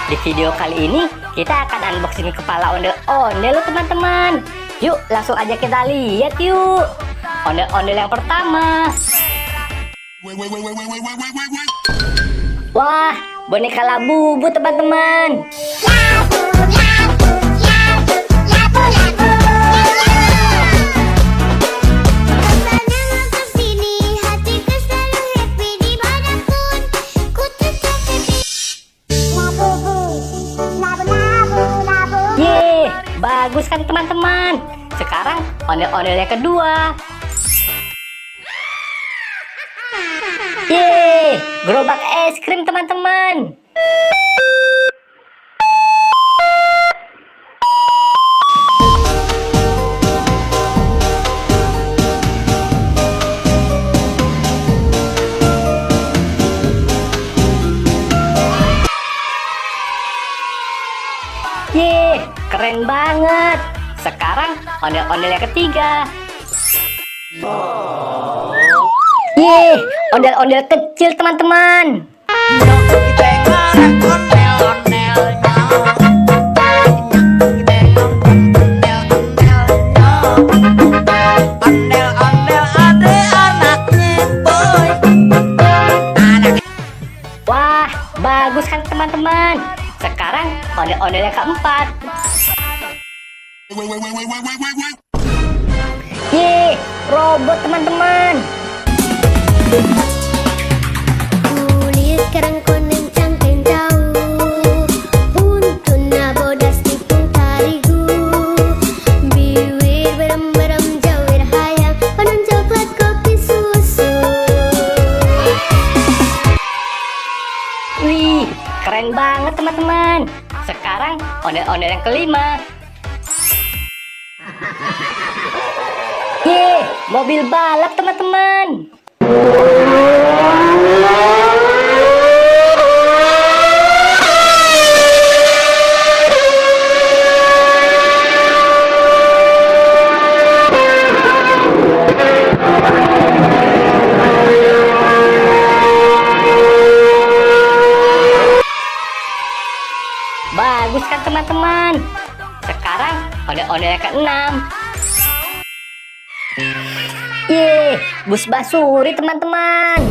Di video kali ini kita akan unboxing kepala ondel-ondel teman-teman. Yuk langsung aja kita lihat yuk. Ondel-ondel yang pertama. Wah, boneka Labubu teman-teman. Bagus kan teman-teman. Sekarang ondel-ondel yang kedua. Yeay, gerobak es krim teman-teman. Yeay, keren banget. Sekarang ondel-ondel yang ketiga. Yeay, ondel-ondel kecil teman-teman. Wah, bagus kan teman-teman. Sekarang ondel-ondel yang keempat. Yeay, robot teman-teman. Kulit kerang koneng cangkeng jauh, untun nabodas tipung tarigu, biwir berem-berem jawir hayang, panon coklat kopi susu. Wih, keren banget teman-teman. Sekarang ondel-ondel yang kelima. Yeay, mobil balap teman-teman. Bagus kan teman-teman. Sekarang ondel-ondel yang keenam. Yeay, bus basuri teman-teman.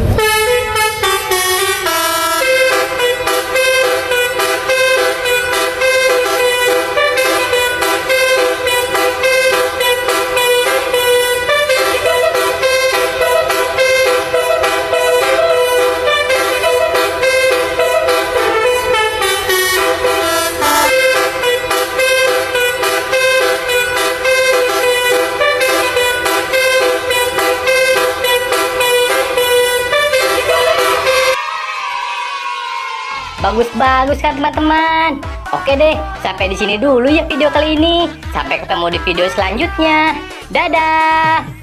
Bagus-bagus kan teman-teman. Oke deh, sampai di sini dulu ya video kali ini. Sampai ketemu di video selanjutnya. Dadah.